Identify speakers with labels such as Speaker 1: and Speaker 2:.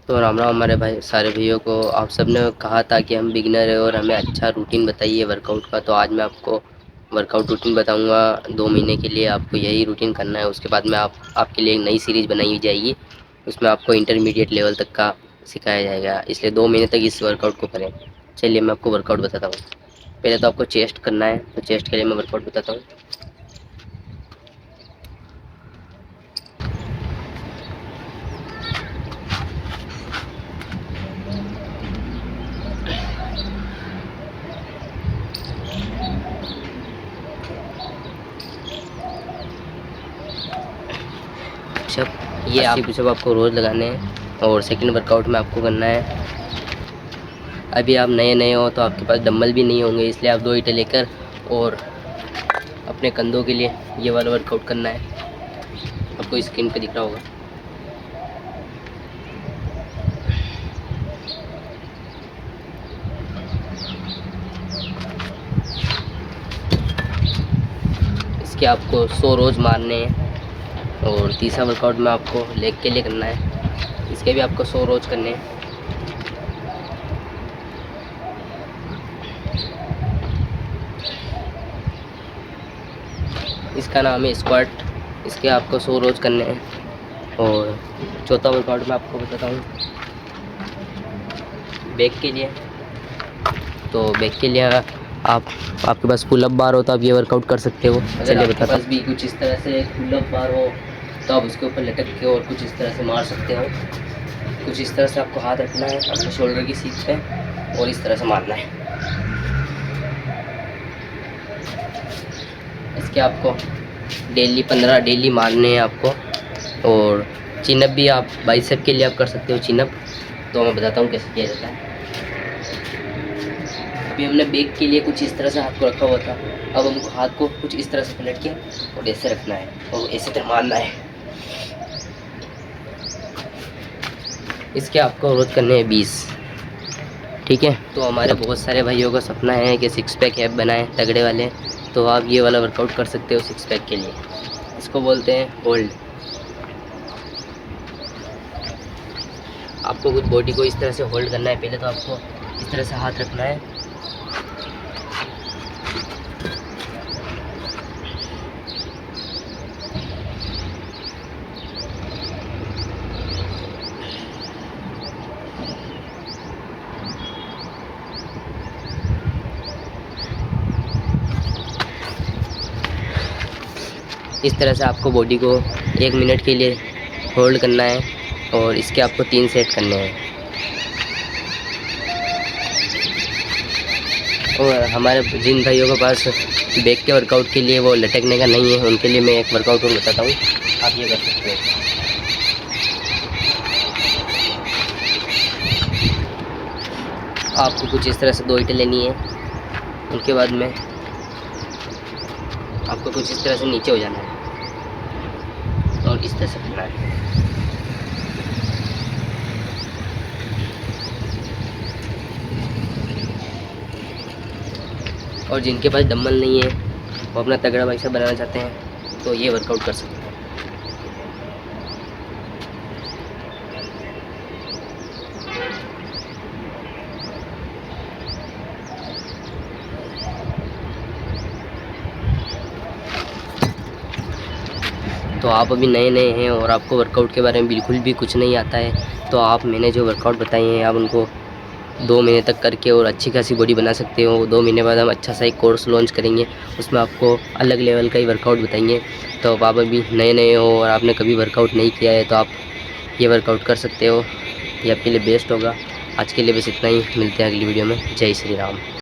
Speaker 1: तो राम राम हमारे भाई सारे भाइयों को। आप सब ने कहा था कि हम बिगिनर है और हमें अच्छा रूटीन बताइए वर्कआउट का। तो आज मैं आपको वर्कआउट रूटीन बताऊंगा। 2 महीने के लिए आपको यही रूटीन करना है। उसके बाद में आपके लिए एक नई सीरीज़ बनाई जाएगी। उसमें आपको इंटरमीडिएट लेवल तक का सिखाया जाएगा, इसलिए 2 महीने तक इस वर्कआउट को करें। चलिए मैं आपको वर्कआउट बताता हूँ। पहले तो आपको चेस्ट करना है, तो चेस्ट के लिए मैं वर्कआउट बताता हूँ। पुशअप, ये 80 पुशअप आपको रोज़ लगाने हैं। और सेकंड वर्कआउट में आपको करना है, अभी आप नए नए हो तो आपके पास डंबल भी नहीं होंगे, इसलिए आप 2 ईंटें लेकर और अपने कंधों के लिए ये वाला वर्कआउट करना है। आपको स्क्रीन पे दिख रहा होगा। इसके आपको 100 रोज़ मारने हैं। और तीसरा वर्कआउट में आपको लेग के लिए करना है, इसके भी आपको 100 रोज़ करने हैं। इसका नाम है स्क्वाट, इसके आपको 100 रोज़ करने हैं। और चौथा वर्कआउट मैं आपको बताता हूँ बैक के लिए। तो बैक के लिए आपके पास पुल अप बार हो तो आप ये वर्कआउट कर सकते हो। चलिए बताता हूँ। भी कुछ इस तरह से पुल अप बार हो तो आप उसके ऊपर लटक के और कुछ इस तरह से मार सकते हो। कुछ इस तरह से आपको हाथ रखना है अपने शोल्डर की सीट पे और इस तरह से मारना है। इसके आपको डेली 15 डेली मारने हैं आपको। और चिनअप भी आप बाइसेप के लिए आप कर सकते हो चिनअप। तो मैं बताता हूँ कैसे किया जाता है। अभी हमने बैक के लिए कुछ इस तरह से हाथ को रखा हुआ था, अब हमको हाथ को कुछ इस तरह से पलट के और ऐसे रखना है और ऐसे तरह मारना है। इसके आपको रोज करने हैं 20। ठीक है। तो हमारे बहुत सारे भाइयों का सपना है कि 6 पैक ऐप बनाएं तगड़े वाले, तो आप ये वाला वर्कआउट कर सकते हो 6 पैक के लिए। इसको बोलते हैं होल्ड। आपको कुछ बॉडी को इस तरह से होल्ड करना है। पहले तो आपको इस तरह से हाथ रखना है, इस तरह से आपको बॉडी को 1 मिनट के लिए होल्ड करना है। और इसके आपको 3 सेट करने हैं। और हमारे जिन भाइयों के पास बैक के वर्कआउट के लिए वो लटकने का नहीं है, उनके लिए मैं एक वर्कआउट और बताता हूँ, आप ये कर सकते हो। आपको कुछ इस तरह से 2 ईंटें लेनी है। उनके बाद में आपको कुछ इस तरह से नीचे हो जाना है और इस तरह से करना है। और जिनके पास डंबल नहीं है, वो अपना तगड़ा बाइसेप बनाना चाहते हैं, तो ये वर्कआउट कर सकते हैं। तो आप अभी नए नए हैं और आपको वर्कआउट के बारे में बिल्कुल भी कुछ नहीं आता है, तो आप मैंने जो वर्कआउट बताए हैं आप उनको 2 महीने तक करके और अच्छी खासी बॉडी बना सकते हो। 2 महीने बाद हम अच्छा सा एक कोर्स लॉन्च करेंगे, उसमें आपको अलग लेवल का ही वर्कआउट बताएंगे। तो आप अभी नए नए हो और आपने कभी वर्कआउट नहीं किया है, तो आप ये वर्कआउट कर सकते हो। ये आपके लिए बेस्ट होगा। आज के लिए बस इतना ही, मिलते हैं अगली वीडियो में। जय श्री राम।